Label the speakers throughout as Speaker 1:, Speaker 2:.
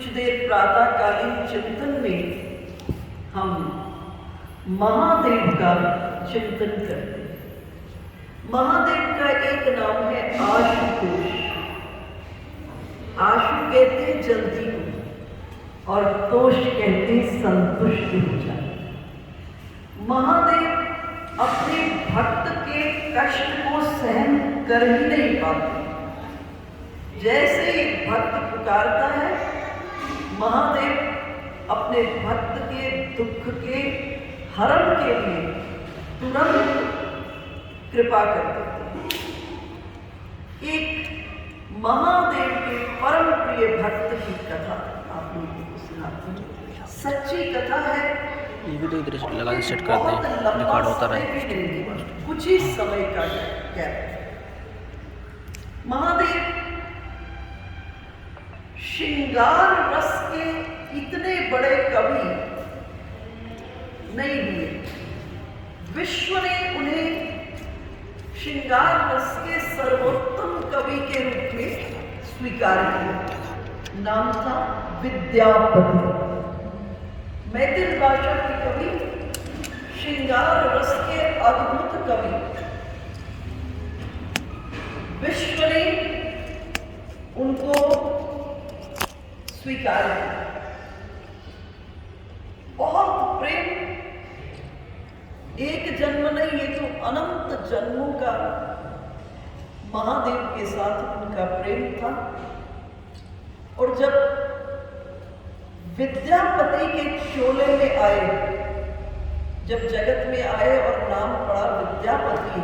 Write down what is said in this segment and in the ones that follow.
Speaker 1: कुछ देर प्रातःकालीन चिंतन में हम महादेव का चिंतन करते हैं। महादेव का एक नाम है आशुतोष। आशु कहते हैं जल्दी हो और तोष कहते हैं संतुष्ट हो जाए। महादेव अपने भक्त के कष्ट को सहन कर ही नहीं पाते। जैसे ही भक्त पुकारता है, महादेव अपने भक्त के दुख के हरण के लिए तुरंत कृपा कर देते हैं। एक महादेव के परम प्रिय भक्त की कथा आप लोगों को सुनाती हूँ। सच्ची कथा है।
Speaker 2: ये वीडियो इधर लगा के सेट करते हैं, रिकॉर्ड होता रहे।
Speaker 1: कुछ ही समय का गैप। महादेव श्रृंगार रस के इतने बड़े कवि नहीं हुए। विश्व ने उन्हें श्रृंगार रस के सर्वोत्तम कवि के रूप में स्वीकार किया। नाम था विद्यापति। मैथिल भाषा के कवि, श्रृंगार रस के अद्भुत कवि। विश्व ने उनको स्वीकार किया। बहुत प्रेम, एक जन्म नहीं, ये तो अनंत जन्मों का महादेव के साथ उनका प्रेम था। और जब विद्यापति के चोले में आए, जब जगत में आए और नाम पड़ा विद्यापति,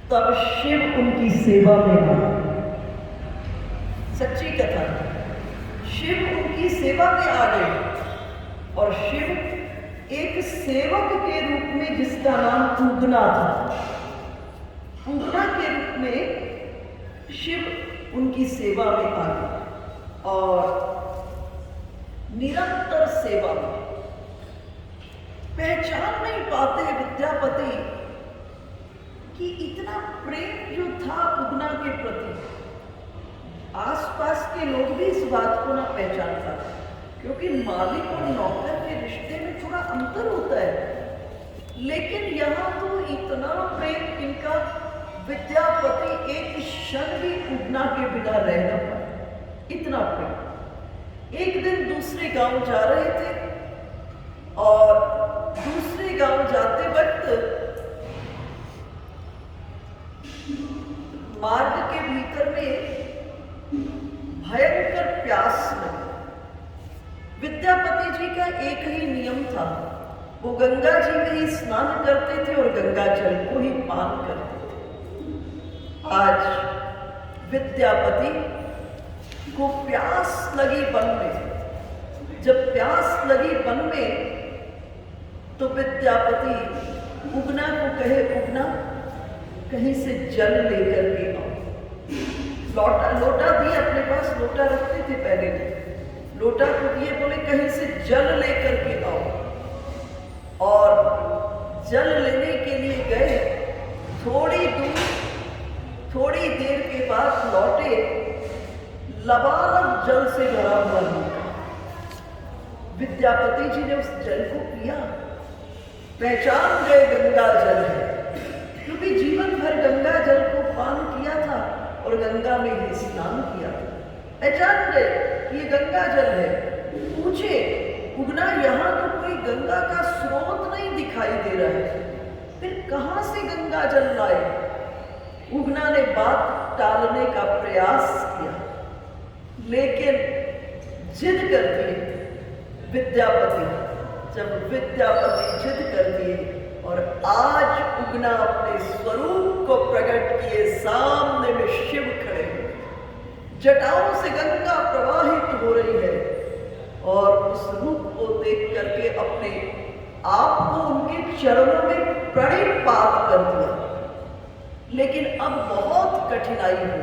Speaker 1: तब शिव उनकी सेवा में आए। सच्ची कथा। शिव उनकी सेवा में आ गए और शिव एक सेवक के रूप में, जिसका नाम पूगना था, पूगना के रूप में शिव उनकी सेवा में आ गए और निरंतर सेवा में। पहचान नहीं पाते विद्यापति कि इतना प्रेम जो था पूगना के प्रति। आसपास के लोग भी इस बात को ना पहचान पाते, क्योंकि मालिक और नौकर के रिश्ते में थोड़ा अंतर होता है। लेकिन यहाँ तो इतना प्रेम इनका, विद्यापति एक क्षण भी पूगना के बिना रह न पाए, इतना प्रेम। एक दिन दूसरे गांव जा रहे थे और दूसरे गांव जाते वक्त मार्ग के भीतर में भयंकर प्यास लगी। विद्यापति जी का एक ही नियम था, वो गंगा जी में ही स्नान करते थे और गंगा जल को ही पान करते थे। आज विद्यापति को प्यास लगी वन में। जब प्यास लगी वन में तो विद्यापति पूगना को कहे, पूगना कहीं से जल लेकर के आओ। लोटा दिए, अपने पास लोटा रखते थे पहले तो, लोटा को दिए, बोले कहीं से जल लेकर के आओ। और जल लेने के लिए गए। थोड़ी दूर, थोड़ी देर के बाद लौटे, लबालब जल से भरा हुआ लोटा। विद्यापति जी ने उस जल को पिया, पहचान गए गंगा जल है, क्योंकि जीवन भर गंगा जल को पान किया था और गंगा में ही स्नान किया। पहचान गए कि ये गंगा जल है। पूछे, पूगना यहाँ तो कोई गंगा का स्रोत नहीं दिखाई दे रहा है, फिर कहाँ से गंगा जल लाए? पूगना ने बात टालने का प्रयास किया, लेकिन जिद कर दिए विद्यापति। जब विद्यापति जिद कर दिए और आज पूगना अपने स्वरूप को प्रकट किए, सामने में शिव खड़े हैं। जटाओं से गंगा प्रवाहित हो रही है और उस रूप को देख करके अपने आप को उनके चरणों में प्रणिपात कर दिया। लेकिन अब बहुत कठिनाई हुई,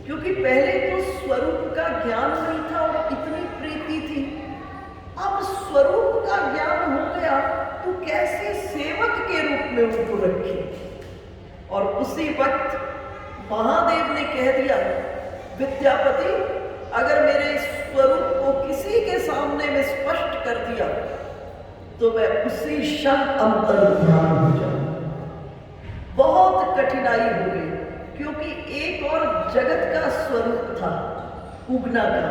Speaker 1: क्योंकि पहले तो स्वरूप का ज्ञान नहीं था और इतनी प्रीति थी। अब स्वरूप का ज्ञान हो गया तो कैसे सेवक के रूप में उनको रखे। और उसी वक्त महादेव ने कह दिया विद्यापति, अगर मेरे इस स्वरूप को किसी के सामने में स्पष्ट कर दिया तो मैं उसी क्षण अंतर्ध्यान हो जाऊं। बहुत कठिनाई हो गई, क्योंकि एक और जगत का स्वरूप था उगना का,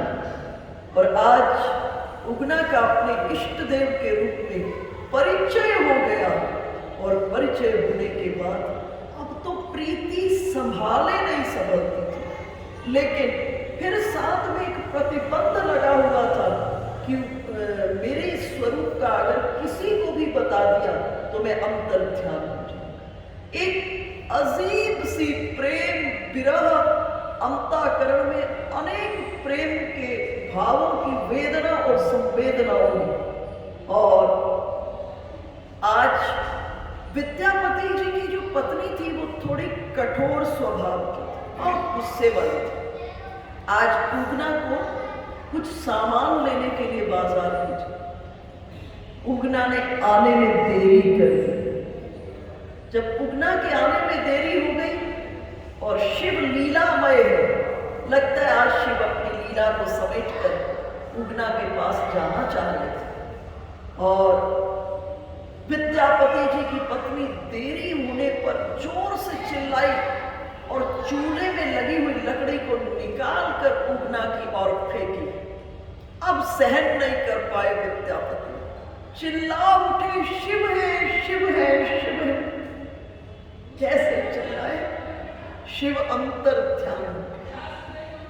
Speaker 1: और आज उगना का अपने इष्ट देव के रूप में परिचय हो गया। और परिचय होने के बाद अब तो प्रीति संभाले नहीं संभलती थी, लेकिन फिर साथ में एक प्रतिबंध लगा हुआ था कि मेरे स्वरूप का अगर किसी को भी बता दिया तो मैं अंतर्ध्यान हो जाऊंगा। एक अजीब सी प्रेम विरह अंतःकरण में अनेक प्रेम के भावों की वेदना और संवेदनाओं में। और आज विद्यापति जी की जो पत्नी थी वो थोड़ी कठोर स्वभाव की थी और गुस्से वाली थी। आज उगना को कुछ सामान लेने के लिए बाजार भेजा। उगना ने आने में देरी कर दी। जब उगना के आने में देरी हो गई और शिव लीलामय है, लगता है आज शिव अपनी लीला को समेट कर उगना के पास जाना चाह रहे थे। और विद्यापति जी की पत्नी देरी होने पर जोर से चिल्लाई और चूल्हे में लगी हुई लकड़ी को निकाल कर उगना की ओर फेंकी। अब सहन नहीं कर पाए विद्यापति, चिल्ला उठे, शिव है, शिव है, शिव है। कैसे चिल्लाए? शिव अंतर्ध्यान।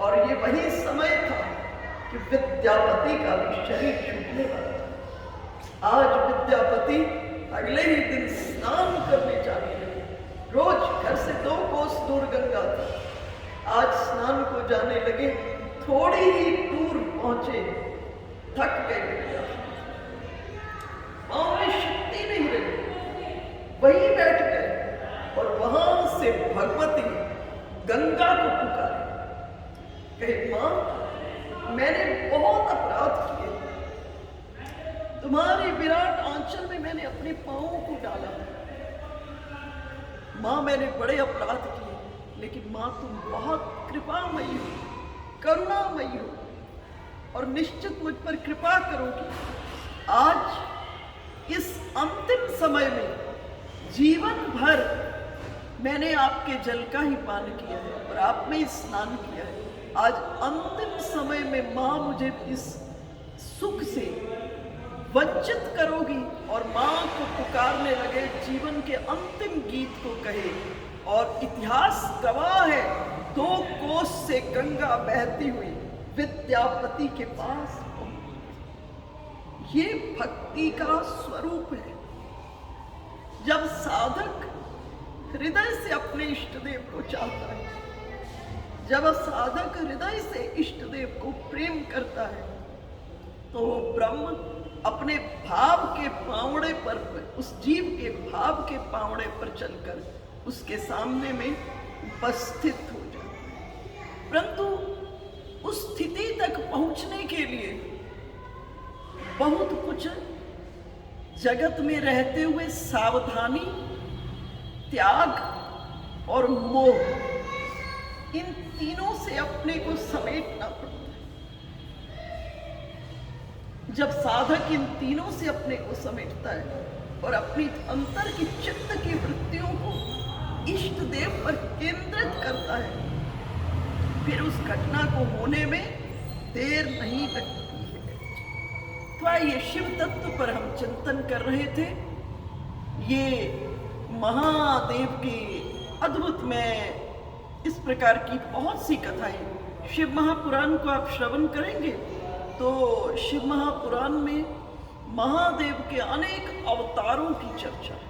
Speaker 1: और ये वही समय था कि विद्यापति का भी शरीर छूटने वाला था। आज विद्यापति अगले ही दिन स्नान करने जाने लगे। रोज घर से 2 कोस दूर गंगा थी, आज स्नान को जाने लगे। थोड़ी ही दूर पहुंचे, थक गए, पांव में शक्ति नहीं रही, वहीं बैठ गए और वहां से भगवती गंगा को पुकारे। कहे, मां, मैंने बहुत अपराध किए, तुम्हारी विराट आंचल में मैंने अपने पांवों को डाला। मां, मैंने बड़े अपराध किए, लेकिन मां तुम बहुत कृपामयी हो, करुणामयी हो और निश्चित मुझ पर कृपा करोगी। आज इस अंतिम समय में जीवन भर मैंने आपके जल का ही पान किया है और आप में ही स्नान किया है। आज अंतिम समय में मां मुझे इस सुख से वंचित करोगी। और मां को पुकारने लगे, जीवन के अंतिम गीत को कहे। और इतिहास गवाह है, 2 कोस से गंगा बहती हुई विद्यापति के पास पहुंची। ये भक्ति का स्वरूप है। जब साधक हृदय से अपने इष्ट देव को चाहता है, जब साधक हृदय से इष्ट देव को प्रेम करता है, तो ब्रह्म अपने भाव के पावड़े पर, उस जीव के भाव के पावड़े पर चलकर उसके सामने में उपस्थित हो जाता है। परंतु उस स्थिति तक पहुंचने के लिए बहुत कुछ जगत में रहते हुए सावधानी, त्याग और मोह, इन तीनों से अपने को समेटना पड़ता है। जब साधक इन तीनों से अपने को समेटता है और अपनी अंतर की चित्त की वृत्तियों को इष्ट देव पर केंद्रित करता है, फिर उस घटना को होने में देर नहीं लगती है। तो आइए, शिव तत्व पर हम चिंतन कर रहे थे। ये महादेव की अद्भुत में इस प्रकार की बहुत सी कथाएं, शिव महापुराण को आप श्रवण करेंगे तो शिव महापुराण में महादेव के अनेक अवतारों की चर्चा है।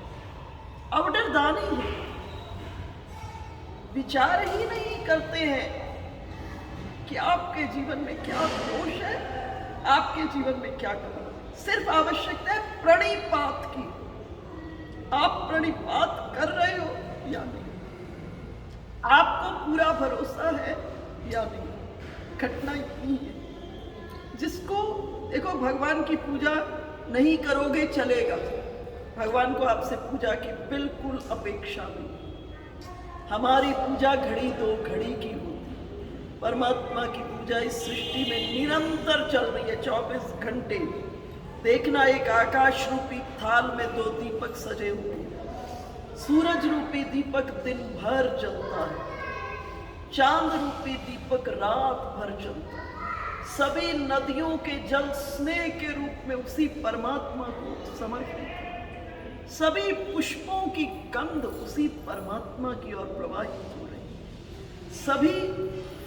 Speaker 1: अवतारदानी है, विचार ही नहीं करते हैं कि आपके जीवन में क्या दोष है, आपके जीवन में क्या करना। सिर्फ आवश्यकता है प्रणिपात की। आप प्रणिपात कर रहे हो या नहीं, आपको पूरा भरोसा है या नहीं। घटना इतनी है। जिसको देखो, भगवान की पूजा नहीं करोगे चलेगा, भगवान को आपसे पूजा की बिल्कुल अपेक्षा नहीं। हमारी पूजा घड़ी 2 घड़ी की होती, परमात्मा की पूजा इस सृष्टि में निरंतर चल रही है 24 घंटे। देखना, एक आकाश रूपी थाल में 2 दीपक सजे हुए, सूरज रूपी दीपक दिन भर जलता है, चांद रूपी दीपक रात भर जलता है। सभी नदियों के जल स्नेह के रूप में उसी परमात्मा को समर्पित है। सभी पुष्पों की गंध उसी परमात्मा की ओर प्रवाहित हो रही है। सभी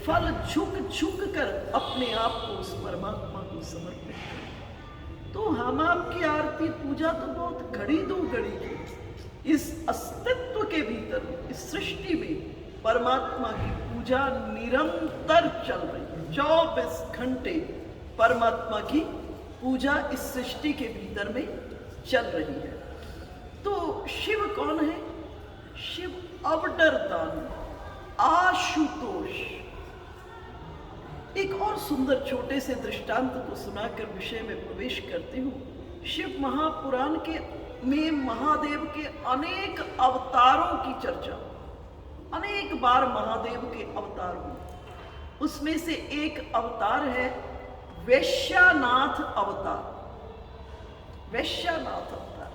Speaker 1: फल झुक झुक कर अपने आप को उस परमात्मा को समर्पित करें। तो हम आपकी आरती पूजा तो बहुत घड़ी 2 घड़ी की इस अस्तित्व के भीतर, इस सृष्टि में परमात्मा की पूजा निरंतर चल रही है। 24 घंटे परमात्मा की पूजा इस सृष्टि के भीतर में चल रही है। तो शिव कौन है? शिव अवडरदान, आशुतोष। एक और सुंदर छोटे से दृष्टांत को सुनाकर विषय में प्रवेश करती हूँ। शिव महापुराण में महादेव के अनेक अवतारों की चर्चा, अनेक बार महादेव के अवतार हुए। उसमें से एक अवतार है वैश्यानाथ अवतार। वैश्यानाथ अवतार,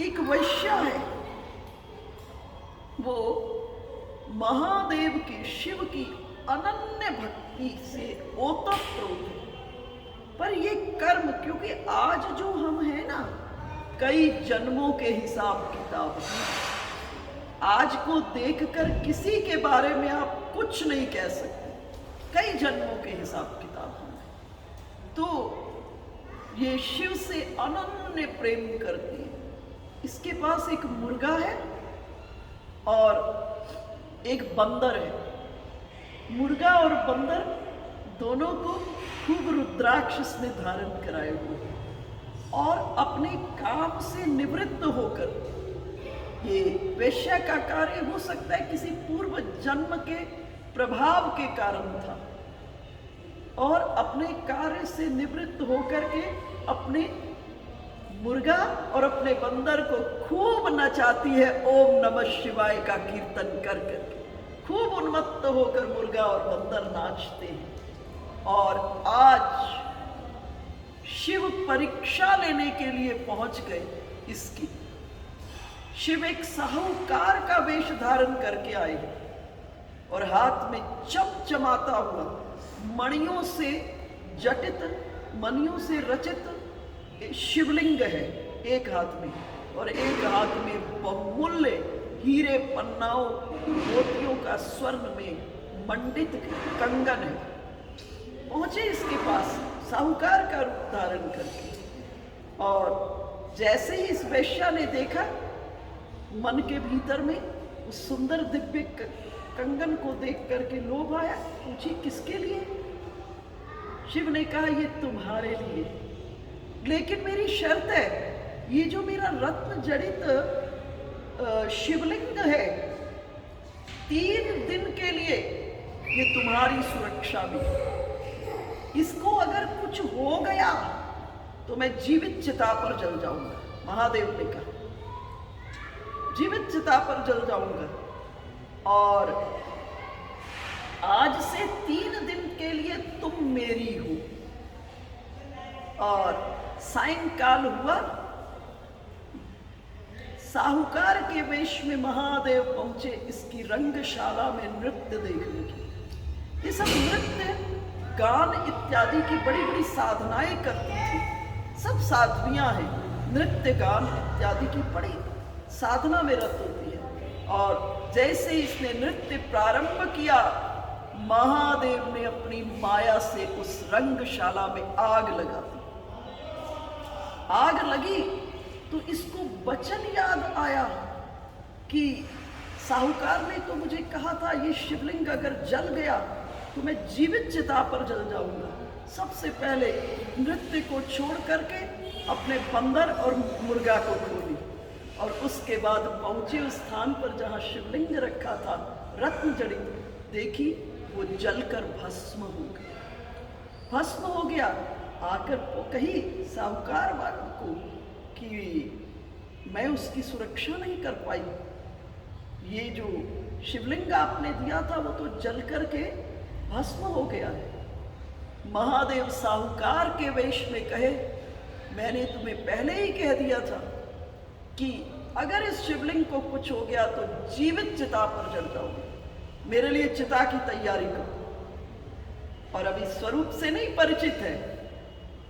Speaker 1: एक वैश्य है, वो महादेव के, शिव की अनन्य भक्ति से ओतप्रोत है। पर ये कर्म, क्योंकि आज जो हम हैं ना, कई जन्मों के हिसाब किताब हैं। आज को देखकर किसी के बारे में आप कुछ नहीं कह सकते, कई जन्मों के हिसाब किताब हैं। तो ये शिव से अनन्य प्रेम करती है। इसके पास एक मुर्गा है और एक बंदर है। मुर्गा और बंदर दोनों को खूब रुद्राक्ष ने धारण कराए हुए और अपने काम से निवृत्त होकर, ये वैश्य का कार्य हो सकता है किसी पूर्व जन्म के प्रभाव के कारण था, और अपने कार्य से निवृत्त होकर के अपने मुर्गा और अपने बंदर को खूब नचाती है ओम नमः शिवाय का कीर्तन कर करके। खूब उन्मत्त होकर मुर्गा और बंदर नाचते हैं। और आज शिव परीक्षा लेने के लिए पहुंच गए इसकी। शिव एक साहूकार का वेश धारण करके आए हैं और हाथ में चमचमाता हुआ मणियों से जटित, मणियों से रचित शिवलिंग है एक हाथ में, और एक हाथ में बहुमूल्य हीरे पन्नाओं मोतियों का स्वर्ण में मंडित कंगन है। पहुंचे इसके पास साहूकार का रूप धारण करके, और जैसे ही इस वैश्या ने देखा, मन के भीतर में उस सुंदर दिव्य कंगन को देख करके लोभ आया। पूछी किसके लिए? शिव ने कहा ये तुम्हारे लिए, लेकिन मेरी शर्त है, ये जो मेरा रत्न जड़ित शिवलिंग है, 3 दिन के लिए ये तुम्हारी सुरक्षा में। इसको अगर कुछ हो गया तो मैं जीवित चिता पर जल जाऊंगा। महादेव ने कहा जीवित चिता पर जल जाऊंगा, और आज से 3 दिन के लिए तुम मेरी हो। और सायंकाल हुआ, साहूकार के वेश में महादेव पहुंचे इसकी रंगशाला में नृत्य देखने की। ये सब नृत्य, गान इत्यादि की बड़ी बड़ी साधनाएं करती थी। सब साध्वियां हैं, नृत्य गान इत्यादि की बड़ी साधना में रत होती है। और जैसे इसने नृत्य प्रारंभ किया, महादेव ने अपनी माया से उस रंगशाला में आग लगा दी। आग लगी तो इसको वचन याद आया कि साहूकार ने तो मुझे कहा था ये शिवलिंग अगर जल गया तो मैं जीवित चिता पर जल जाऊंगा। सबसे पहले नृत्य को छोड़ करके अपने बंदर और मुर्गा को खोली, और उसके बाद पहुंचे उस स्थान पर जहां शिवलिंग रखा था, रत्न जड़ित, देखी वो जलकर भस्म हो गया। भस्म हो गया। आकर वो कही साहूकार वालों को कि मैं उसकी सुरक्षा नहीं कर पाई। ये जो शिवलिंग आपने दिया था वो तो जल करके भस्म हो गया है। महादेव साहूकार के वेश में कहे, मैंने तुम्हें पहले ही कह दिया था कि अगर इस शिवलिंग को कुछ हो गया तो जीवित चिता पर जल जाओगे, मेरे लिए चिता की तैयारी करो। और अभी स्वरूप से नहीं परिचित है,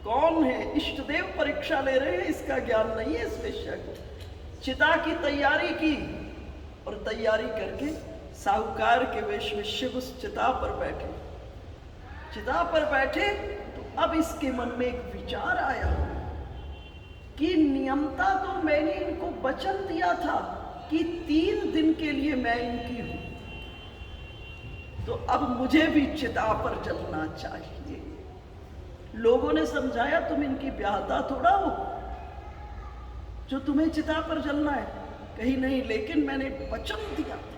Speaker 1: कौन है इष्ट देव परीक्षा ले रहे हैं, इसका ज्ञान नहीं है इस वेश्या को। चिता की तैयारी की और तैयारी करके साहूकार के वेश में शिव उस चिता पर बैठे। चिता पर बैठे तो अब इसके मन में एक विचार आया कि नियमता तो मैंने इनको वचन दिया था कि 3 दिन के लिए मैं इनकी हूं, तो अब मुझे भी चिता पर जलना चाहिए। लोगों ने समझाया तुम इनकी ब्याहता थोड़ा हो जो तुम्हें चिता पर जलना है। कहीं नहीं, लेकिन मैंने वचन दिया था।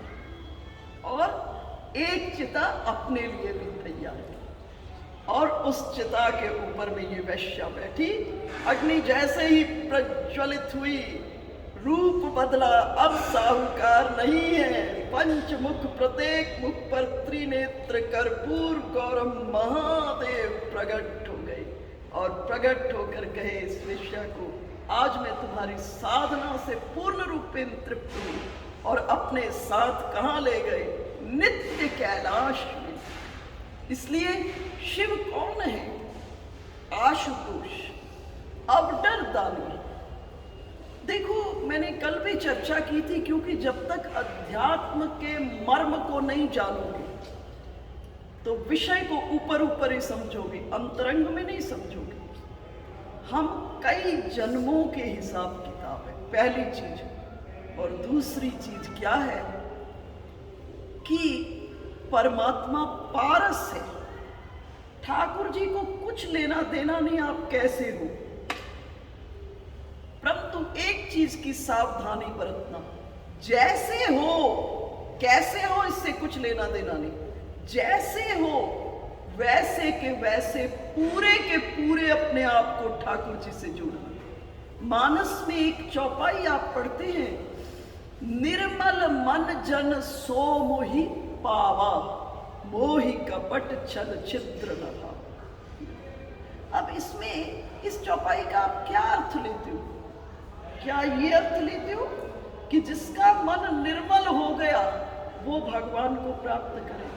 Speaker 1: और एक चिता अपने लिए भी तैयार की और उस चिता के ऊपर में ये वैश्या बैठी। अग्नि जैसे ही प्रज्वलित हुई, रूप बदला। अब साहूकार नहीं है, पंचमुख, प्रत्येक मुख पर त्रिनेत्र कर्पूर गौरव महादेव प्रकट हो गए और प्रकट होकर कहे इस वेश्या को, आज मैं तुम्हारी साधना से पूर्ण रूप में तृप्त हुई। और अपने साथ कहाँ ले गए? नित्य कैलाश में। इसलिए शिव कौन है? आशुतोष, अवडर दानी। देखो, मैंने कल भी चर्चा की थी, क्योंकि जब तक अध्यात्म के मर्म को नहीं जानोगे तो विषय को ऊपर ऊपर ही समझोगे, अंतरंग में नहीं समझोगे। हम कई जन्मों के हिसाब किताब है, पहली चीज। और दूसरी चीज क्या है कि परमात्मा पारस है। ठाकुर जी को कुछ लेना देना नहीं आप कैसे हो, परंतु एक चीज की सावधानी बरतना, जैसे हो कैसे हो इससे कुछ लेना देना नहीं। जैसे हो वैसे के वैसे पूरे के पूरे अपने आप को ठाकुर जी से जोड़ना। मानस में एक चौपाई आप पढ़ते हैं, निर्मल मन जन सो मोहि पावा, मोहि कपट छल छिद्र न भावा। अब इसमें इस चौपाई का आप क्या अर्थ लेते हो? क्या ये अर्थ लेते हो कि जिसका मन निर्मल हो गया वो भगवान को प्राप्त करे?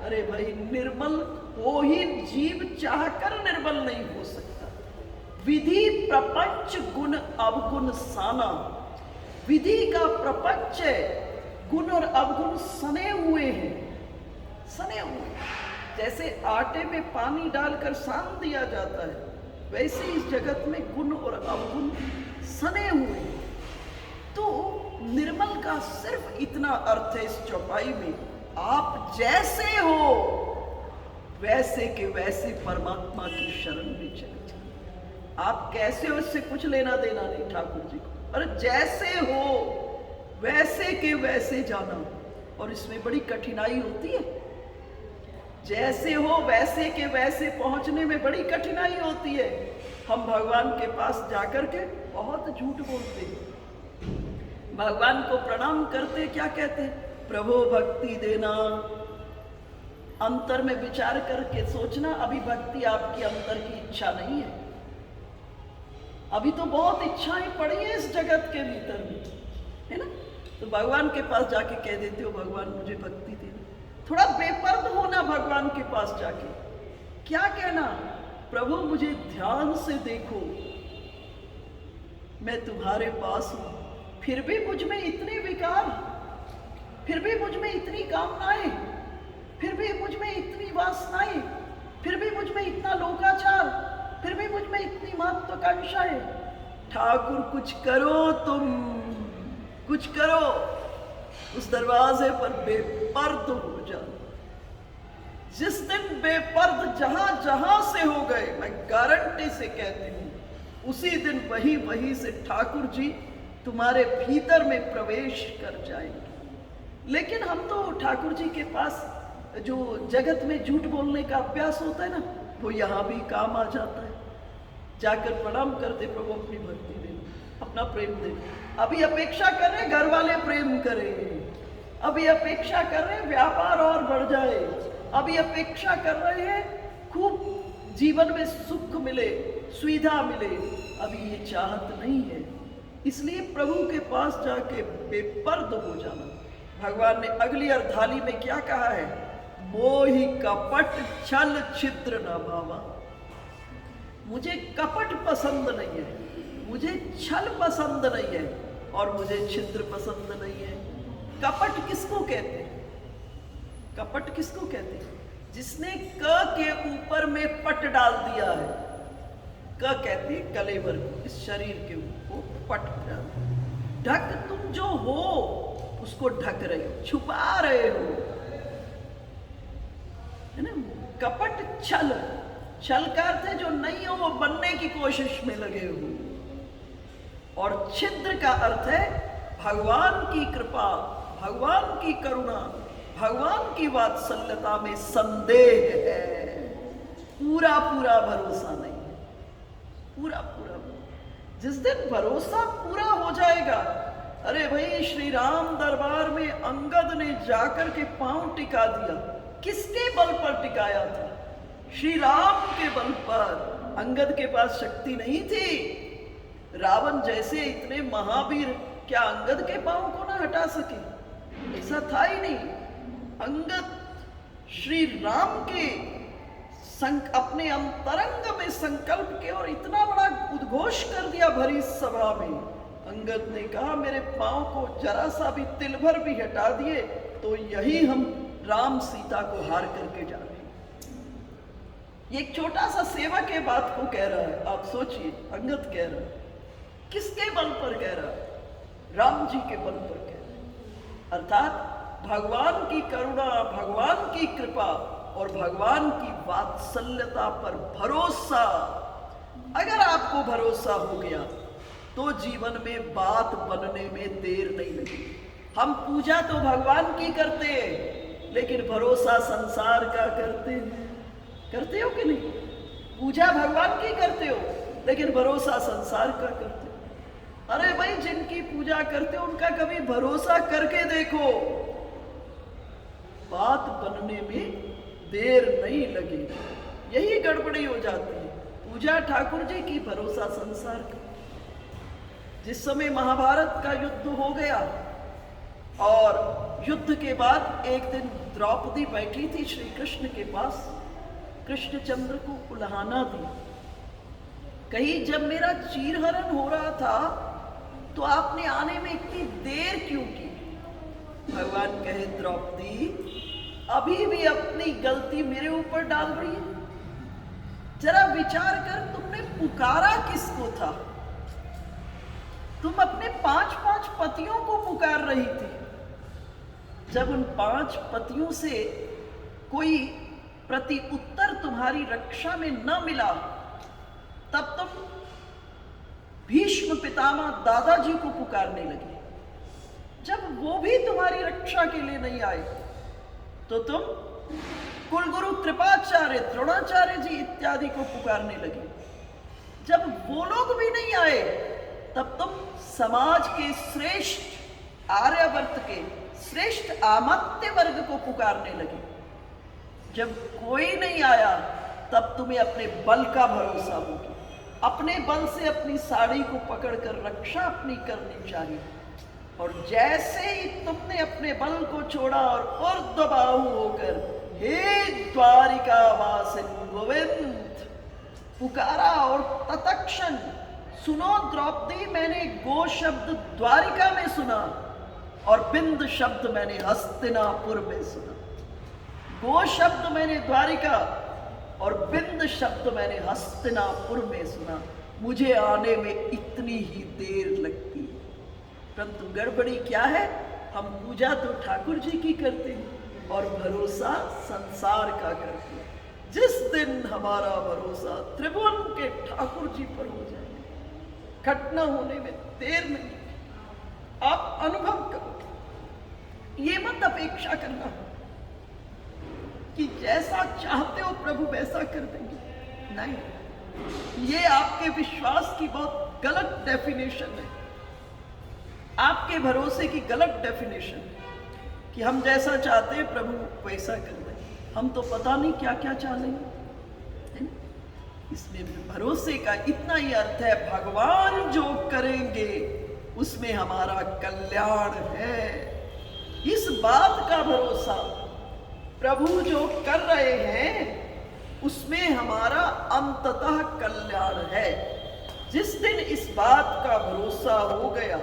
Speaker 1: अरे भाई, निर्मल वो ही जीव चाहकर निर्मल नहीं हो सकता। विधि प्रपंच गुण अवगुण साना। विधि का प्रपंच है, गुण और अवगुण सने हुए हैं, सने हुए। जैसे आटे में पानी डालकर सान दिया जाता है, वैसे इस जगत में गुण और अवगुण सने हुए हैं। तो निर्मल का सिर्फ इतना अर्थ है इस चौपाई में, आप जैसे हो वैसे के वैसे परमात्मा की शरण में चले जाए। आप कैसे हो इससे कुछ लेना देना नहीं ठाकुर जी को, और जैसे हो वैसे के वैसे जाना। और इसमें बड़ी कठिनाई होती है। जैसे हो वैसे के वैसे पहुंचने में बड़ी कठिनाई होती है। हम भगवान के पास जाकर के बहुत झूठ बोलते हैं। भगवान को प्रणाम करते क्या कहते हैं? प्रभु भक्ति देना। अंतर में विचार करके सोचना, अभी भक्ति आपकी अंतर की इच्छा नहीं है, अभी तो बहुत इच्छाएं पड़ी है इस जगत के भीतर में, है ना? तो भगवान के पास जाके कह देते हो, भगवान मुझे भक्ति देना। थोड़ा बेपर्द होना भगवान के पास जाके। क्या कहना? प्रभु मुझे ध्यान से देखो, मैं तुम्हारे पास हूं, फिर भी मुझ में इतने विकार, फिर भी मुझ में इतनी कामनाएं, फिर भी मुझ में इतनी वासनाएं, फिर भी मुझ में इतना लोकाचार, फिर भी मुझ में इतनी महत्वाकांक्षाएं। ठाकुर कुछ करो, तुम कुछ करो। उस दरवाजे पर बेपर्द हो जाओ। जिस दिन बेपर्द जहां जहां से हो गए, मैं गारंटी से कहती हूं, उसी दिन वही वही से ठाकुर जी तुम्हारे भीतर में प्रवेश कर जाएंगे। लेकिन हम तो ठाकुर जी के पास जो जगत में झूठ बोलने का अभ्यास होता है ना, वो यहाँ भी काम आ जाता है। जाकर प्रणाम करते, प्रभु अपनी भक्ति दे, अपना प्रेम दे। अभी अपेक्षा कर रहे घर वाले प्रेम करें, अभी अपेक्षा कर रहे व्यापार और बढ़ जाए, अभी अपेक्षा कर रहे हैं खूब जीवन में सुख मिले, सुविधा मिले, अभी ये चाहत नहीं है। इसलिए प्रभु के पास जाके बेपर्द हो जाना। भगवान ने अगली अर्धाली में क्या कहा है? मोहि कपट छल छिद्र न भावा। मुझे कपट पसंद नहीं है, मुझे छल पसंद नहीं है और मुझे छिद्र पसंद नहीं है। कपट किसको कहते हैं? कपट किसको कहते हैं? जिसने क के ऊपर में पट डाल दिया है। क कहते हैं कलेवर को, इस शरीर के ऊपर पट डाल। ढक तुम जो हो उसको ढक रहे हो, छुपा रहे हो, है ना। कपट छल, छल का अर्थ है जो नहीं हो वो बनने की कोशिश में लगे हो। और छिद्र का अर्थ है भगवान की कृपा, भगवान की करुणा, भगवान की वात्सल्यता में संदेह है, पूरा पूरा भरोसा नहीं है, पूरा पूरा। जिस दिन भरोसा पूरा हो जाएगा, अरे भाई श्री राम दरबार में अंगद ने जाकर के पांव टिका दिया, किसके बल पर टिकाया था? श्री राम के बल पर। अंगद के पास शक्ति नहीं थी। रावण जैसे इतने महावीर क्या अंगद के पांव को ना हटा सके? ऐसा था ही नहीं। अंगद श्री राम के अपने अंतरंग में संकल्प के और इतना बड़ा उद्घोष कर दिया भरी सभा में। अंगद ने कहा मेरे पांव को जरा सा भी तिल भर भी हटा दिए तो यही हम राम सीता को हार करके जा रहे हैं। ये एक छोटा सा सेवक के बात को कह रहा है। आप सोचिए, अंगद कह रहा है, किसके बल पर कह रहा है? राम जी के बल पर कह रहा है। अर्थात भगवान की करुणा, भगवान की कृपा और भगवान की वात्सल्यता पर भरोसा। अगर आपको भरोसा हो गया तो जीवन में बात बनने में देर नहीं लगी। हम पूजा तो भगवान की करते हैं, लेकिन भरोसा संसार का करते हैं। करते हो कि नहीं? पूजा भगवान की करते हो, लेकिन भरोसा संसार का करते हो। अरे भाई, जिनकी पूजा करते हो उनका कभी भरोसा करके देखो, बात बनने में देर नहीं लगेगी। यही गड़बड़ी हो जाती है। पूजा ठाकुर जी की, भरोसा संसार का। जिस समय महाभारत का युद्ध हो गया और युद्ध के बाद एक दिन द्रौपदी बैठी थी श्री कृष्ण के पास, कृष्णचंद्र को उल्हाना दी। कहीं जब मेरा चीरहरण हो रहा था तो आपने आने में इतनी देर क्यों की? भगवान कहे द्रौपदी अभी भी अपनी गलती मेरे ऊपर डाल रही है। जरा विचार कर, तुमने पुकारा किसको था? तुम अपने 5 पतियों को पुकार रही थी। जब उन 5 पतियों से कोई प्रति उत्तर तुम्हारी रक्षा में न मिला, तब तुम भीष्म पितामह दादाजी को पुकारने लगे। जब वो भी तुम्हारी रक्षा के लिए नहीं आए तो तुम कुलगुरु कृपाचार्य, द्रोणाचार्य जी इत्यादि को पुकारने लगे। जब वो लोग भी नहीं आए तब तुम समाज के श्रेष्ठ आर्यावर्त के श्रेष्ठ आमत्य वर्ग को पुकारने लगे। जब कोई नहीं आया तब तुम्हें अपने बल का भरोसा होगी। अपने बल से अपनी साड़ी को पकड़कर रक्षा अपनी करनी चाहिए। और जैसे ही तुमने अपने बल को छोड़ा और ऊर्ध्वबाहु होकर हे द्वारिका वासिन गोविंद पुकारा, और तत्क्षण सुनो द्रौपदी, मैंने गो शब्द द्वारिका में सुना और बिंद शब्द मैंने हस्तिनापुर में सुना। गो शब्द मैंने द्वारिका और बिंद शब्द मैंने हस्तिनापुर में सुना। मुझे आने में इतनी ही देर लगती है, परंतु गड़बड़ी क्या है? हम पूजा तो ठाकुर जी की करते हैं और भरोसा संसार का करते हैं। जिस दिन हमारा भरोसा त्रिभुवन के ठाकुर जी पर हो जाए, घटना होने में देर नहीं। आप अनुभव करो, ये मत अपेक्षा करना कि जैसा चाहते हो प्रभु वैसा कर देंगे। नहीं, ये आपके विश्वास की बहुत गलत डेफिनेशन है, आपके भरोसे की गलत डेफिनेशन है कि हम जैसा चाहते हैं प्रभु वैसा कर दें। हम तो पता नहीं क्या क्या चालेंगे, है ना? इसमें भी भरोसे का इतना ही अर्थ है, भगवान जो करेंगे उसमें हमारा कल्याण है। इस बात का भरोसा, प्रभु जो कर रहे हैं उसमें हमारा अंततः कल्याण है। जिस दिन इस बात का भरोसा हो गया,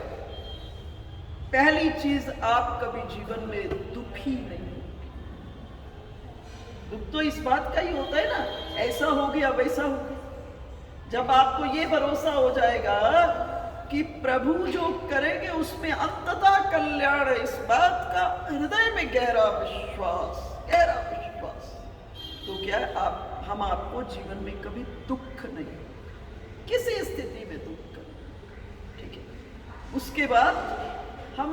Speaker 1: पहली चीज, आप कभी जीवन में दुखी नहीं। दुख तो इस बात का ही होता है ना, ऐसा हो गया वैसा हो गया। जब आपको ये भरोसा हो जाएगा कि प्रभु जो करेंगे उसमें अंततः कल्याण है, इस बात का हृदय में गहरा विश्वास, तो क्या हम आपको जीवन में कभी दुख नहीं, किसी स्थिति में दुख नहीं, ठीक है। उसके बाद हम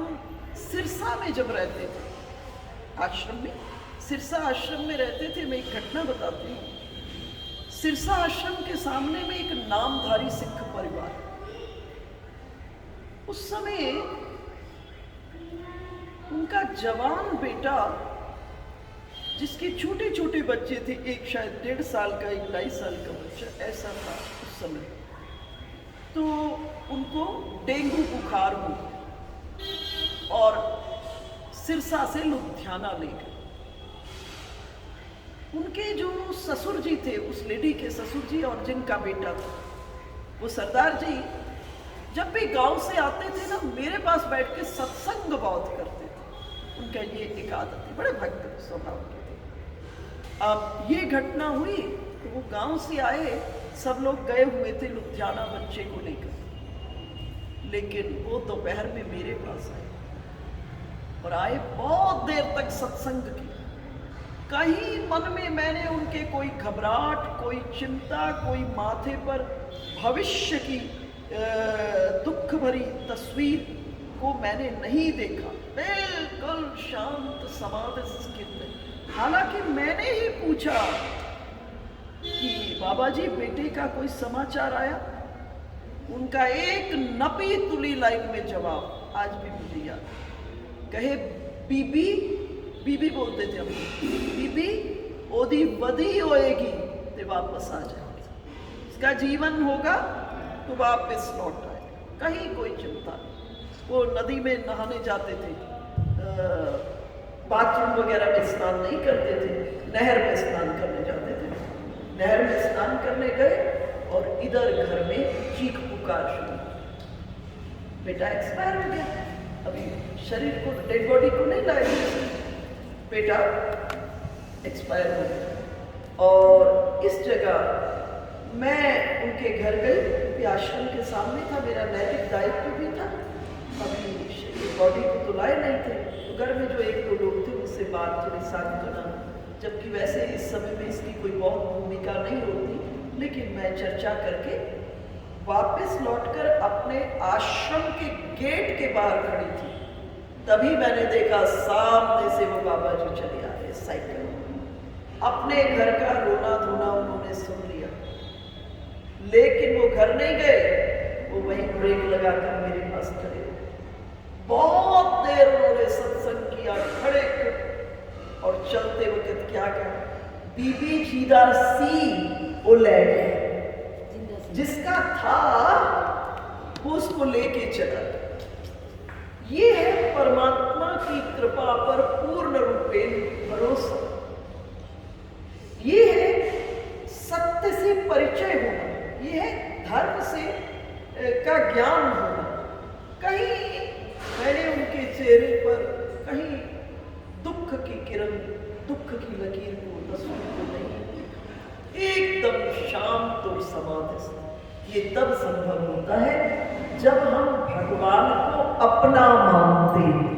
Speaker 1: सिरसा में जब रहते थे, आश्रम में, सिरसा आश्रम में रहते थे। मैं एक घटना बताती हूँ। सिरसा आश्रम के सामने में एक नामधारी सिख परिवार, उस समय उनका जवान बेटा, जिसके छोटे छोटे बच्चे थे, एक शायद 1.5 साल का, एक 2.5 साल का बच्चा, ऐसा था उस समय, तो उनको डेंगू बुखार हुआ और सिरसा से लुधियाना ले गए। उनके जो ससुर जी थे, उस लेडी के ससुर जी और जिनका बेटा था, वो सरदार जी जब भी गांव से आते थे ना, मेरे पास बैठ के सत्संग बहुत करते थे। उनका ये एक आदत थी, बड़े भक्त स्वभाव के थे। अब ये घटना हुई तो वो गांव से आए, सब लोग गए हुए थे लुधियाना बच्चे को लेकर, लेकिन वो दोपहर में मेरे पास आए और आए, बहुत देर तक सत्संग की। कहीं मन में मैंने उनके कोई घबराहट, कोई चिंता, कोई माथे पर भविष्य की दुख भरी तस्वीर को मैंने नहीं देखा। बिल्कुल शांत समाधि। हालांकि मैंने ही पूछा कि बाबा जी बेटे का कोई समाचार आया? उनका एक नपी तुली लाइन में जवाब आज भी मुझे याद, कहे बीबी, बीबी बोलते थे हम, बीबी ओदी वधी होएगी तो वापस आ जाएगी, इसका जीवन होगा तो वापस लौट आए, कहीं कोई चिंता नहीं। वो नदी में नहाने जाते थे, बाथरूम वगैरह में स्नान नहीं करते थे, नहर में स्नान करने जाते थे। नहर में स्नान करने गए और इधर घर में चीख पुकार शुरू, बेटा एक्सपायर हो गया, अभी शरीर को, डेड बॉडी को नहीं लाए, बेटा एक्सपायर हो गया। और इस जगह मैं उनके घर गई, आश्रम के सामने था, मेरा नैतिक दायित्व भी था। अभी बॉडी को तो लाए नहीं थे, तो घर में जो 1-2 लोग थे उससे बात थोड़ी सांत्वना, जबकि वैसे इस समय में इसकी कोई बहुत भूमिका नहीं होती, लेकिन मैं चर्चा करके वापस लौटकर अपने आश्रम के गेट के बाहर खड़ी थी। तभी मैंने देखा सामने से वो बाबा जी चले आ रहे साइकिल, अपने घर का रोना धोना उन्होंने सुन लिया, लेकिन वो घर नहीं गए, वो वहीं ब्रेक लगाकर मेरे पास खड़े। बहुत देर उन्होंने सत्संग किया, खड़े और चलते वक्त क्या कहा, बीबी जीदार सी वो ले गए, जिसका था वो उसको लेके चला। ये है परमात्मा की कृपा पर पूर्ण रूपेण भरोसा, ये है सत्य से परिचय होना, ये है धर्म से का ज्ञान होना। कहीं मैंने उनके चेहरे पर कहीं दुख की किरण, दुख की लकीर को, तस्वीर को नहीं देखा, एकदम शांत और समाधिस्थ। ये तब संभव होता है जब हम भगवान को अपना मानते हैं।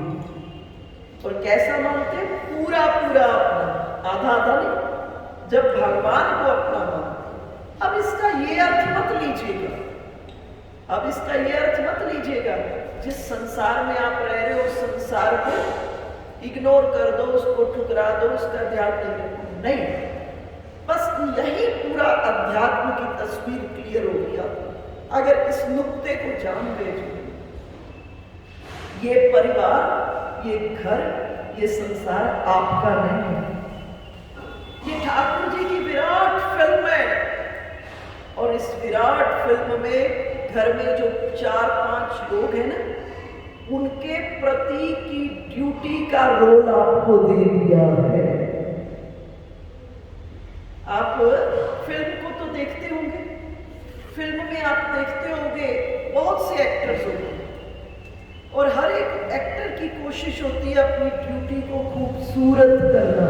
Speaker 1: और कैसा मानते? पूरा पूरा अपना, आधा आधा नहीं। जब भगवान को अपना मानते। अब इसका ये अर्थ मत लीजिएगा, अब इसका ये अर्थ मत लीजिएगा जिस संसार में आप रह रहे हो उस संसार को इग्नोर कर दो, उसको ठुकरा दो, उसका ध्यान नहीं रखो, नहीं। बस यही पूरा अध्यात्म की तस्वीर क्लियर हो गया अगर इस नुक्ते को जान गए। ये परिवार, ये घर, ये संसार आपका नहीं है, घर में जो 4-5 लोग हैं ना, उनके प्रति की ड्यूटी का रोल आपको दे दिया है। आप फिल्म को तो देखते होंगे, फिल्म में आप देखते होंगे बहुत से एक्टर्स होंगे और हर एक एक्टर की कोशिश होती है अपनी ड्यूटी को खूबसूरत करना।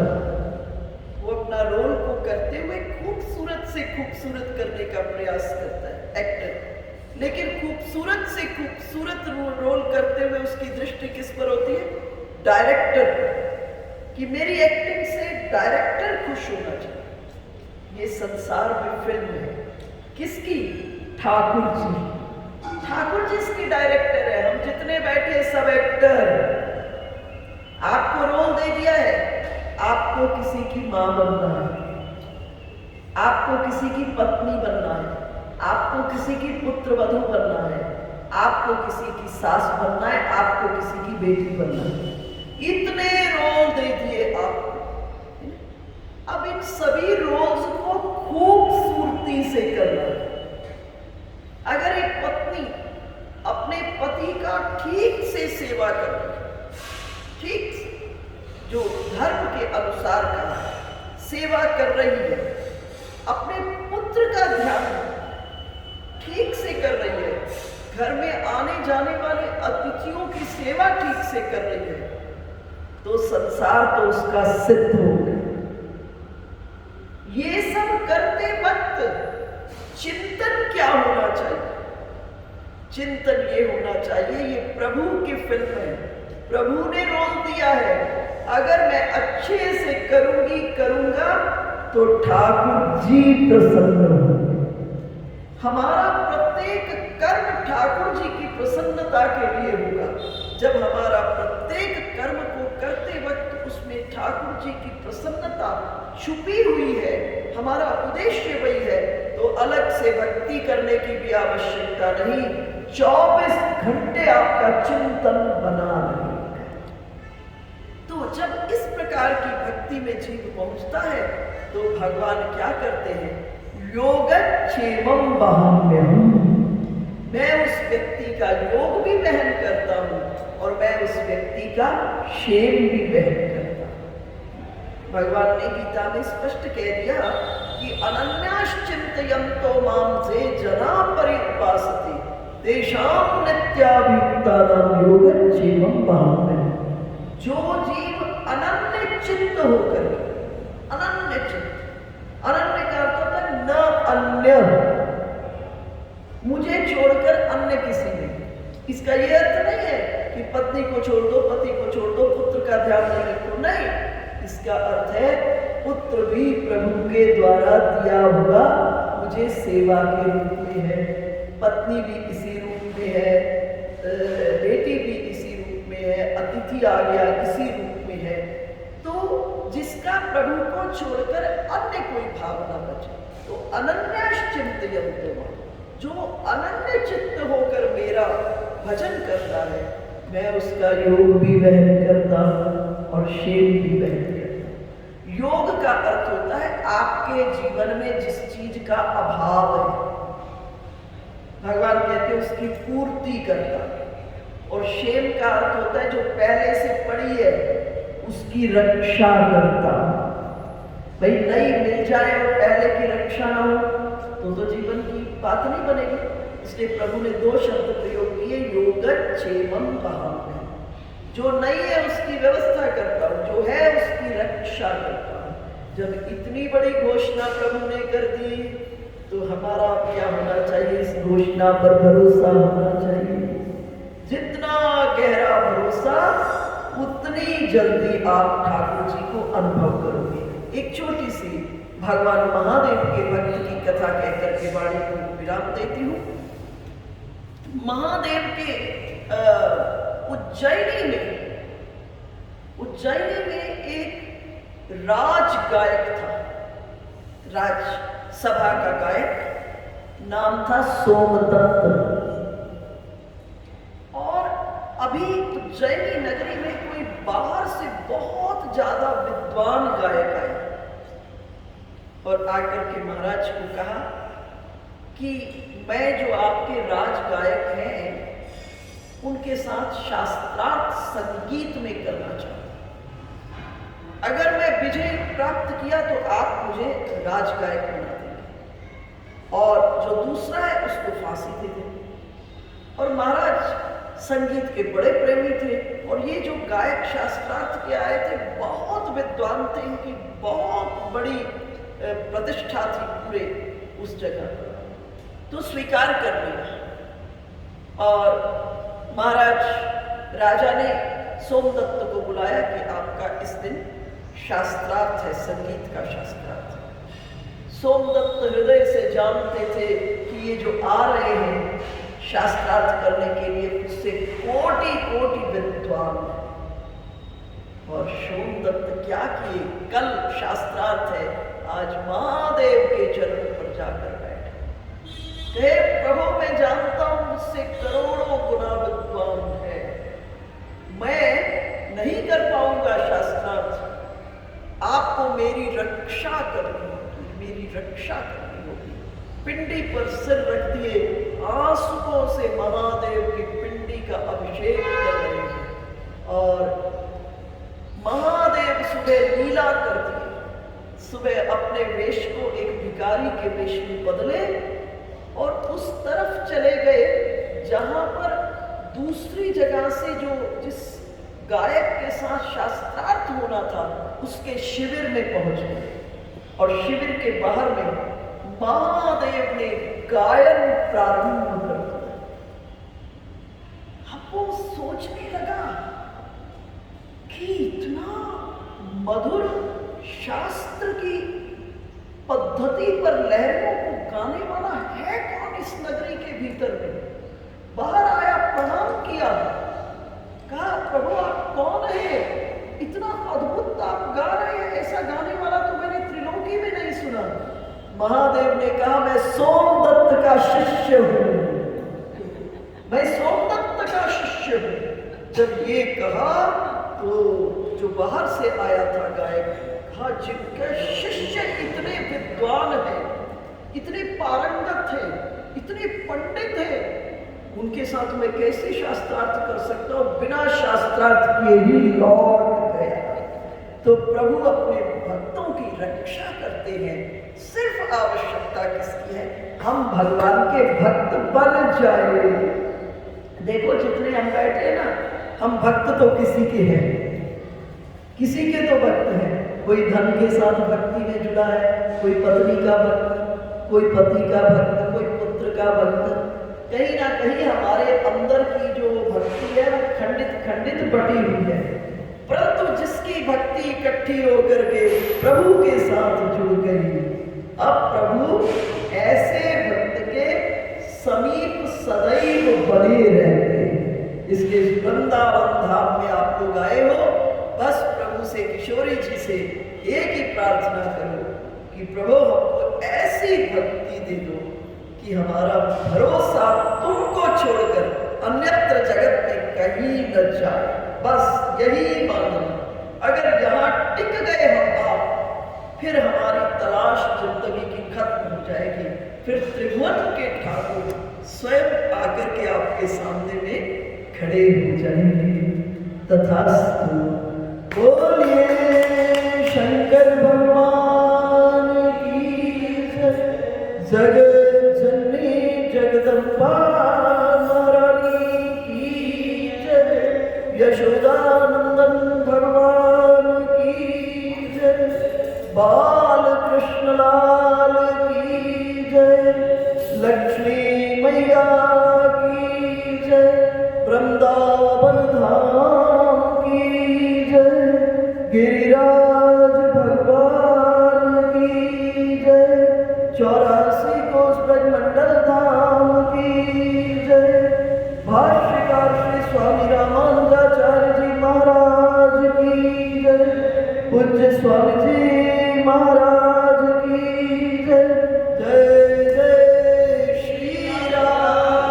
Speaker 1: वो अपना रोल को करते हुए खूबसूरत से खूबसूरत करने का प्रयास करता है एक्टर, लेकिन खूबसूरत से खूबसूरत रोल करते हुए उसकी दृष्टि किस पर होती है? डायरेक्टर, कि मेरी एक्टिंग से डायरेक्टर खुश होना चाहिए। ये संसार में फिल्म है किसकी? ठाकुर जी। ठाकुर जी इसकी डायरेक्टर है, हम जितने बैठे सब एक्टर। आपको रोल दे दिया है, आपको किसी की मां बनना है, आपको किसी की पत्नी बनना है, आपको किसी की पुत्र वधू बनना है, आपको किसी की सास बनना है, आपको किसी की बेटी बनना है। इतने रोल दे दिए आपको। अब इन सभी रोल्स को खूबसूरती से करना है। अगर एक पत्नी अपने पति का ठीक से सेवा कर रही है, ठीक से जो धर्म के अनुसार का सेवा कर रही है, अपने पुत्र का ध्यान ठीक से कर रही है, घर में आने जाने वाले अतिथियों की सेवा ठीक से कर रही है, तो संसार तो उसका सिद्ध हो गया। ये सब करते वक्त चिंतन क्या होना चाहिए? चिंतन ये होना चाहिए, ये प्रभु की फिल्म है, प्रभु ने रोल दिया है। अगर मैं अच्छे से करूंगा तो ठाकुर जी प्रसन्न होंगे। हमारा प्रत्येक कर्म ठाकुर जी की प्रसन्नता के लिए होगा। जब हमारा प्रत्येक कर्म को करते वक्त उसमें ठाकुर जी की प्रसन्नता छुपी हुई है, हमारा उद्देश्य वही है, तो अलग से भक्ति करने की भी आवश्यकता नहीं। 24 घंटे आपका चिंतन बना रहेगा। तो जब इस प्रकार की भक्ति में जीव पहुंचता है तो भगवान क्या करते हैं? योगक्षेमं वहाम्यहम्। मैं उस व्यक्ति का योग भी वहन करता हूं और मैं उस व्यक्ति का क्षेम भी वहन करता हूं। भगवान ने गीता में स्पष्ट कह दिया कि अनन्याश्चिन्तयन्तो मां ये जना परिउपासते तेषां नित्याभियुक्तानां योगक्षेमं वहाम्यहम्। जो जीव अनन्य चित्त होकर, अनन्य चित्त, अनन्य का अर्थ होता है न अन्य, मुझे छोड़कर अन्य किसी नहीं। इसका ये अर्थ नहीं है कि पत्नी को छोड़ दो, पति को छोड़ दो, पुत्र का ध्यान नहीं रखो, नहीं। इसका अर्थ है पुत्र भी प्रभु के द्वारा दिया हुआ मुझे सेवा के रूप में है, पत्नी भी इसी रूप में है, बेटी भी इसी रूप में है, अतिथि आ गया इसी रूप में है। तो जिसका प्रभु को छोड़कर अन्य कोई भावना बचे, तो अनन्याश्चिन्तयन्तो, जो अनन्य चित्त होकर मेरा भजन करता है, मैं उसका योग भी वहन करता हूं और क्षेम भी वहन करता हूं। योग का अर्थ होता है आपके जीवन में जिस चीज का अभाव है, भगवान कहते हैं उसकी पूर्ति करता, और क्षेम का अर्थ होता है जो पहले से पड़ी है उसकी रक्षा करता। भाई नई मिल जाए और पहले की रक्षा ना हो तो जीवन की बात नहीं बनेगी। इसलिए प्रभु ने 2 शब्द प्रयोग किए, योगक्षेमं वहाम्यहम्। जो नहीं है उसकी व्यवस्था करता हूं, जो है उसकी रक्षा करता हूं। जब इतनी बड़ी घोषणा प्रभु ने कर दी तो हमारा क्या होना चाहिए? इस घोषणा पर भरोसा होना चाहिए। जितना गहरा भरोसा उतनी जल्दी आप ठाकुर जी को अनुभव करोगे। एक छोटी सी भगवान महादेव के भक्त की कथा कहकर के वाणी को विराम देती हूँ। महादेव के उज्जैनी में एक राज गायक था, राज सभा का गायक, नाम था सोमदत्त। और अभी उज्जैनी नगरी में कोई बाहर से बहुत ज्यादा विद्वान गायक आए और आकर के महाराज को कहा कि मैं जो आपके राज गायक हैं उनके साथ शास्त्रार्थ संगीत में करना चाहता हूं। अगर मैं विजय प्राप्त किया तो आप मुझे राज गायक बना देंगे और जो दूसरा है उसको फांसी दे देंगे। और महाराज संगीत के बड़े प्रेमी थे और ये जो गायक शास्त्रार्थ के आए थे बहुत विद्वान थे, इनकी बहुत बड़ी प्रतिष्ठा थी पूरे उस जगह, तो स्वीकार कर लिया। और महाराज राजा ने सोमदत्त को बुलाया कि आपका इस दिन शास्त्रार्थ है, संगीत का शास्त्रार्थ है। सोमदत्त हृदय से जानते थे कि ये जो आ रहे हैं शास्त्रार्थ करने के लिए उससे कोटि कोटि विद्वान है। और सोमदत्त क्या किए, कल शास्त्रार्थ है, आज महादेव के चरण पर जाकर बैठे, कहे प्रभु मैं जानता हूं मुझसे करोड़ों गुना विद्वान है, मैं नहीं कर पाऊंगा शास्त्रार्थ, आपको मेरी रक्षा करनी होगी, मेरी रक्षा करनी होगी। पिंडी पर सिर रख दिए, आंसुओं से महादेव की पिंडी का अभिषेक कर रहे हैं। और महादेव सुबह लीला कर दिए, सुबह अपने वेश को एक भिखारी के वेश में बदले और उस तरफ चले गए जहां पर दूसरी जगह से जो जिस गायक के साथ शास्त्रार्थ होना था उसके शिविर में पहुंच गए। और शिविर के बाहर में महादेव ने गायन प्रारंभ कर दिया। अब वो सोचने लगा कि इतना मधुर शास्त्र की पद्धति पर लहरों को गाने वाला है कौन इस नगरी के भीतर में। बाहर आया, प्रणाम किया, कहा प्रभु आप कौन है, इतना अद्भुत आप गा रहे हैं, ऐसा गाने वाला तो मैंने त्रिलोकी में नहीं सुना। महादेव ने कहा मैं सोमदत्त का शिष्य हूं, मैं सोमदत्त का शिष्य हूं। जब ये कहा तो जो बाहर से आया था गायक, कहा जिनके शिष्य इतने विद्वान हैं, इतने पारंगत हैं, इतने पंडित हैं, उनके साथ मैं कैसे शास्त्रार्थ कर सकता हूं। बिना शास्त्रार्थ किए ही लौट गया। तो प्रभु अपने भक्तों की रक्षा करते हैं, सिर्फ आवश्यकता किसकी है, हम भगवान के भक्त बन जाए। देखो जितने हम बैठे हैं ना, हम भक्त तो किसी के हैं, किसी के तो भक्त हैं। कोई धन के साथ भक्ति में जुड़ा है, कोई पत्नी का भक्त, कोई पति का भक्त, कोई पुत्र का भक्त। कहीं ना कहीं हमारे अंदर की जो भक्ति है वो खंडित खंडित बटी हुई है। परंतु जिसकी भक्ति इकट्ठी होकर के प्रभु के साथ जुड़ गई, अब प्रभु ऐसे भक्त के समीप सदैव बने रहते। इसके वृंदावन धाम में आप लोग आए हो, बस प्रभु से, किशोरी जी से एक ही प्रार्थना करो कि प्रभु हमको ऐसी भक्ति दे दो कि हमारा भरोसा तुमको छोड़कर अन्यत्र जगत में कहीं न जाए। बस यही मांगना। अगर यहाँ टिक गए हम आप, फिर हमारी तलाश जिंदगी की खत्म हो जाएगी। फिर त्रिभुवन के ठाकुर स्वयं आकर के आपके सामने में खड़े हो जाएंगे। तथास्तु। बोलिए शंकर भगवान की जय। जगत जननी जगदम्बा महारानी की जय। यशोदानंदन भगवान की जय। बाल कृष्ण लाल की जय। लक्ष्मी मैया की जय। वृंदावन धाम की जय। गिरिराज भगवान की जय। 84 कोस ब्रजमंडल धाम की जय। भाष्यकार श्री स्वामी रामानुजाचार्य जी महाराज की जय। पूज्य स्वामी जी महाराज की जय। जय जय श्री राम।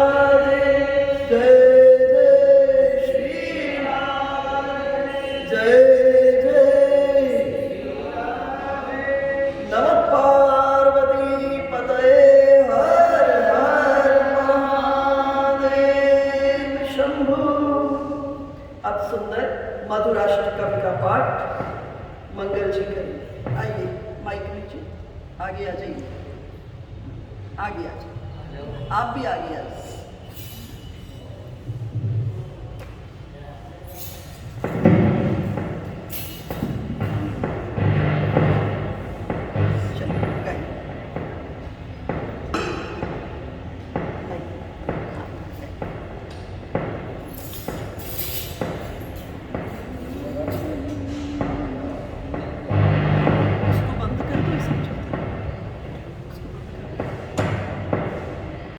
Speaker 1: जी का पाठ मंगल जी करें। आइए माइक नीचे, आगे आ जाइए, आगे आ जाइए, आप भी आगे आ जाइए।